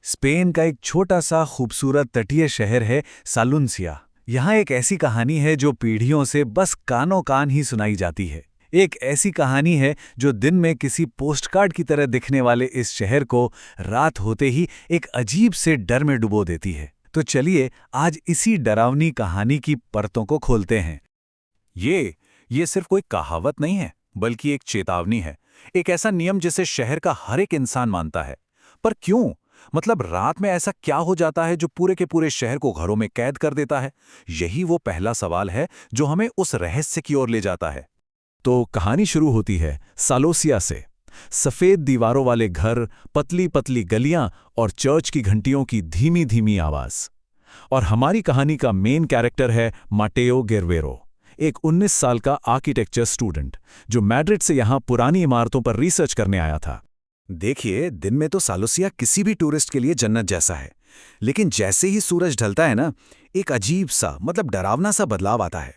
Spain का एक छोटा सा खूबसूरत तटीय शहर है सालुन्सिया। यहाँ एक ऐसी कहानी है जो पीढ़ियों से बस कानों कान ही सुनाई जाती है। एक ऐसी कहानी है जो दिन में किसी पोस्टकार्ड की तरह दिखने वाले इस शहर को रात होते ही एक अजीब से डर में डुबो देती है। तो चलिए आज इसी डरावनी कहानी की परतों को खोलते हैं। ये सिर्फ कोई कहावत नहीं है, बल्कि एक चेतावनी है। एक ऐसा नियम जिसे शहर का हर एक इंसान मानता है। पर क्यों? मतलब रात में ऐसा क्या हो जाता है जो पूरे के पूरे शहर को घरों में कैद कर देता है? यही वो पहला सवाल है जो हमें उस रहस्य की ओर ले जाता है। तो कहानी शुरू होती है सालोसिया से। सफेद दीवारों वाले घर, पतली पतली गलियां और चर्च की घंटियों की धीमी धीमी आवाज। और हमारी कहानी का मेन कैरेक्टर है माटेओ गेर्वेरो, एक 19 साल का आर्किटेक्चर स्टूडेंट जो मैड्रिड से यहां पुरानी इमारतों पर रिसर्च करने आया था। देखिए, दिन में तो सालोसिया किसी भी टूरिस्ट के लिए जन्नत जैसा है, लेकिन जैसे ही सूरज ढलता है ना, एक अजीब सा मतलब डरावना सा बदलाव आता है।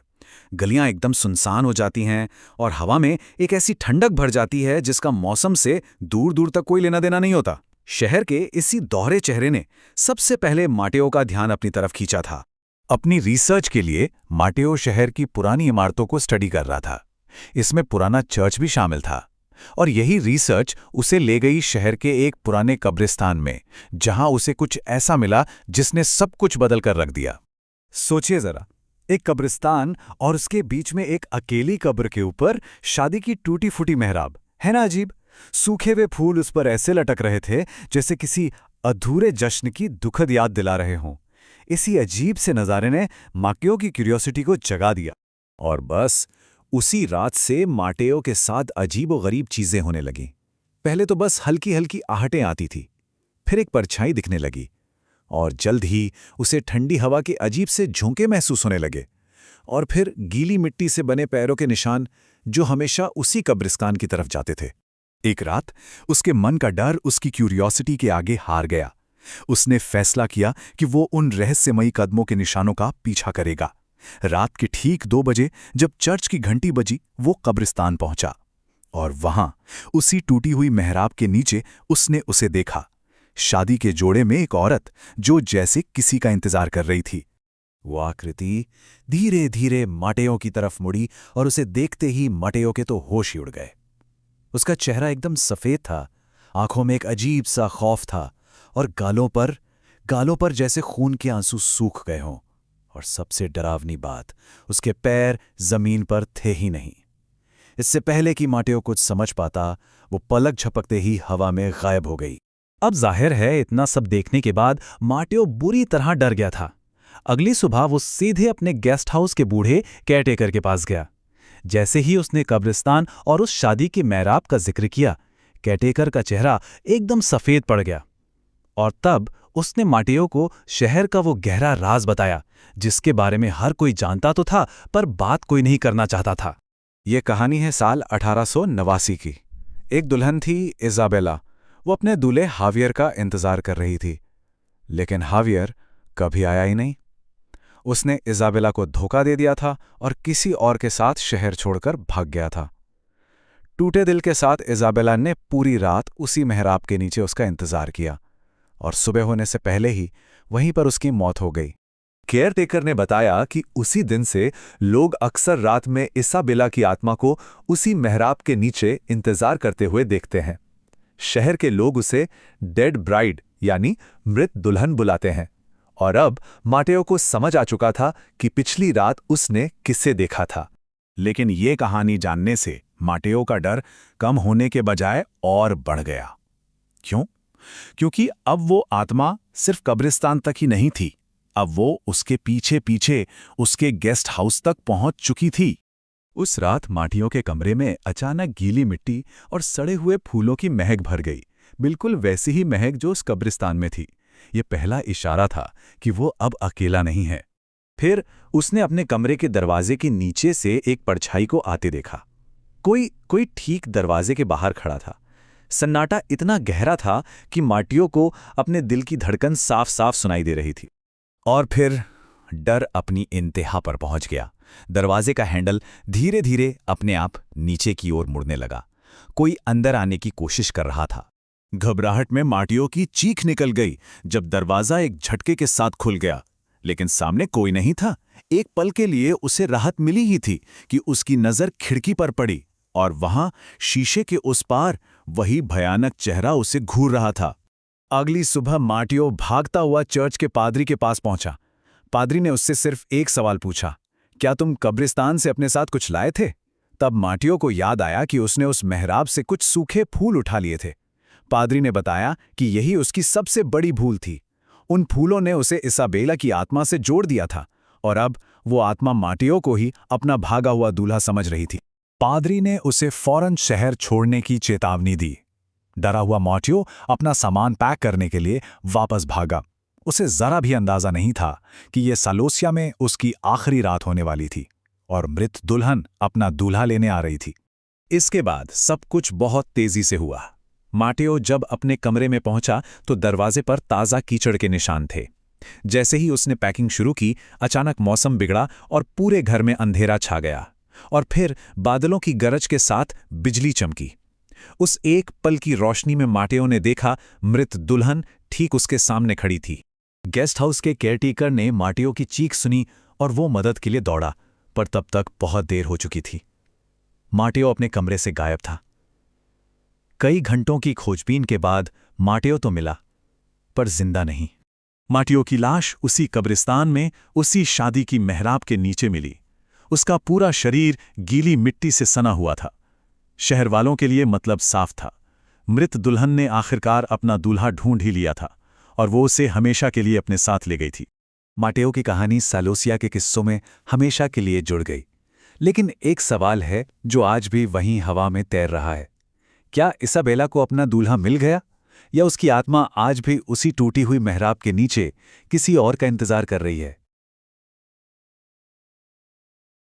गलियां एकदम सुनसान हो जाती हैं और हवा में एक ऐसी ठंडक भर जाती है जिसका मौसम से दूर दूर तक कोई लेना देना नहीं होता। शहर के इसी दोहरे चेहरे ने सबसे पहले माटेओ का ध्यान अपनी तरफ खींचा था। अपनी रिसर्च के लिए माटेओ शहर की पुरानी इमारतों को स्टडी कर रहा था। इसमें पुराना चर्च भी शामिल था। और यही रिसर्च उसे ले गई शहर के एक पुराने कब्रिस्तान में, जहां उसे कुछ ऐसा मिला जिसने सब कुछ बदल कर रख दिया। सोचिए जरा, एक कब्रिस्तान और उसके बीच में एक अकेली कब्र के ऊपर शादी की टूटी फूटी मेहराब। है ना अजीब? सूखे हुए फूल उस पर ऐसे लटक रहे थे जैसे किसी अधूरे जश्न की दुखद याद दिला रहे हों। इसी अजीब से नज़ारे ने माटेओ की क्यूरियोसिटी को जगा दिया। और बस उसी रात से माटेओ के साथ अजीबोगरीब चीजें होने लगीं। पहले तो बस हल्की हल्की आहटें आती थी, फिर एक परछाई दिखने लगी, और जल्द ही उसे ठंडी हवा के अजीब से झोंके महसूस होने लगे। और फिर गीली मिट्टी से बने पैरों के निशान जो हमेशा उसी कब्रिस्तान की तरफ जाते थे। एक रात उसके मन का डर उसकी क्यूरियोसिटी के आगे हार गया। उसने फैसला किया कि वो उन रहस्यमयी कदमों के निशानों का पीछा करेगा। रात के ठीक 2 बजे जब चर्च की घंटी बजी, वो कब्रिस्तान पहुंचा। और वहां उसी टूटी हुई मेहराब के नीचे उसने उसे देखा, शादी के जोड़े में एक औरत जो जैसे किसी का इंतजार कर रही थी। वो आकृति धीरे धीरे माटेओ की तरफ मुड़ी और उसे देखते ही माटेओ के तो होश ही उड़ गए। उसका चेहरा एकदम सफेद था, आंखों में एक अजीब सा खौफ था, और गालों पर जैसे खून के आंसू सूख गए हों। और सबसे डरावनी बात, उसके पैर जमीन पर थे ही नहीं। इससे पहले कि माटेओ कुछ समझ पाता, वो पलक झपकते ही हवा में गायब हो गई। अब जाहिर है, इतना सब देखने के बाद माटेओ बुरी तरह डर गया था। अगली सुबह वो सीधे अपने गेस्ट हाउस के बूढ़े केयरटेकर के पास गया। जैसे ही उसने कब्रिस्तान और उस शादी के मेहराब का जिक्र किया, केयरटेकर का चेहरा एकदम सफेद पड़ गया। और तब उसने माटेओ को शहर का वो गहरा राज बताया, जिसके बारे में हर कोई जानता तो था, पर बात कोई नहीं करना चाहता था। ये कहानी है साल 1889 की। एक दुल्हन थी इजाबेला। वो अपने दूल्हे हावियर का इंतजार कर रही थी, लेकिन हावियर कभी आया ही नहीं। उसने इजाबेला को धोखा दे दिया था और किसी और के साथ शहर छोड़कर भाग गया था। टूटे दिल के साथ इजाबेला ने पूरी रात उसी मेहराब के नीचे उसका इंतजार किया, और सुबह होने से पहले ही वहीं पर उसकी मौत हो गई। केयरटेकर ने बताया कि उसी दिन से लोग अक्सर रात में इसाबेला की आत्मा को उसी मेहराब के नीचे इंतजार करते हुए देखते हैं। शहर के लोग उसे डेड ब्राइड यानी मृत दुल्हन बुलाते हैं। और अब माटेओ को समझ आ चुका था कि पिछली रात उसने किसे देखा था। लेकिन ये कहानी जानने से माटेओ का डर कम होने के बजाय और बढ़ गया। क्यों? क्योंकि अब वो आत्मा सिर्फ कब्रिस्तान तक ही नहीं थी, अब वो उसके पीछे पीछे उसके गेस्ट हाउस तक पहुंच चुकी थी। उस रात माटेओ के कमरे में अचानक गीली मिट्टी और सड़े हुए फूलों की महक भर गई, बिल्कुल वैसी ही महक जो उस कब्रिस्तान में थी। ये पहला इशारा था कि वो अब अकेला नहीं है। फिर उसने अपने कमरे के दरवाजे के नीचे से एक परछाई को आते देखा। कोई ठीक दरवाजे के बाहर खड़ा था। सन्नाटा इतना गहरा था कि माटेओ को अपने दिल की धड़कन साफ साफ सुनाई दे रही थी। और फिर डर अपनी इंतहा पर पहुंच गया। दरवाजे का हैंडल धीरे धीरे अपने आप नीचे की ओर मुड़ने लगा। कोई अंदर आने की कोशिश कर रहा था। घबराहट में माटियो की चीख निकल गई जब दरवाजा एक झटके के साथ खुल गया, लेकिन सामने कोई नहीं था। एक पल के लिए उसे राहत मिली ही थी कि उसकी नजर खिड़की पर पड़ी और वहां शीशे के उस पार वही भयानक चेहरा उसे घूर रहा था। अगली सुबह माटियो भागता हुआ चर्च के पादरी के पास पहुंचा। पादरी ने उससे सिर्फ एक सवाल पूछा, क्या तुम कब्रिस्तान से अपने साथ कुछ लाए थे? तब माटियो को याद आया कि उसने उस मेहराब से कुछ सूखे फूल उठा लिए थे। पादरी ने बताया कि यही उसकी सबसे बड़ी भूल थी। उन फूलों ने उसे इसाबेला की आत्मा से जोड़ दिया था और अब वो आत्मा माटियो को ही अपना भागा हुआ दूल्हा समझ रही थी। पादरी ने उसे फौरन शहर छोड़ने की चेतावनी दी। डरा हुआ माटियो अपना सामान पैक करने के लिए वापस भागा। उसे जरा भी अंदाजा नहीं था कि ये सालोसिया में उसकी आखिरी रात होने वाली थी और मृत दुल्हन अपना दूल्हा लेने आ रही थी। इसके बाद सब कुछ बहुत तेजी से हुआ। माटियो जब अपने कमरे में पहुंचा तो दरवाजे पर ताज़ा कीचड़ के निशान थे। जैसे ही उसने पैकिंग शुरू की, अचानक मौसम बिगड़ा और पूरे घर में अंधेरा छा गया। और फिर बादलों की गरज के साथ बिजली चमकी। उस एक पल की रोशनी में माटियो ने देखा मृत दुल्हन ठीक उसके सामने खड़ी थी। गेस्ट हाउस के केयरटेकर ने माटियो की चीख सुनी और वो मदद के लिए दौड़ा, पर तब तक बहुत देर हो चुकी थी। माटियो अपने कमरे से गायब था। कई घंटों की खोजबीन के बाद माटियो तो मिला, पर जिंदा नहीं। माटियो की लाश उसी कब्रिस्तान में, उसी शादी की मेहराब के नीचे मिली। उसका पूरा शरीर गीली मिट्टी से सना हुआ था। शहर वालों के लिए मतलब साफ था, मृत दुल्हन ने आखिरकार अपना दूल्हा ढूंढ ही लिया था और वो उसे हमेशा के लिए अपने साथ ले गई थी। माटियो की कहानी सालोसिया के किस्सों में हमेशा के लिए जुड़ गई। लेकिन एक सवाल है जो आज भी वहीं हवा में तैर रहा है। क्या इसाबेला को अपना दूल्हा मिल गया, या उसकी आत्मा आज भी उसी टूटी हुई मेहराब के नीचे किसी और का इंतजार कर रही है?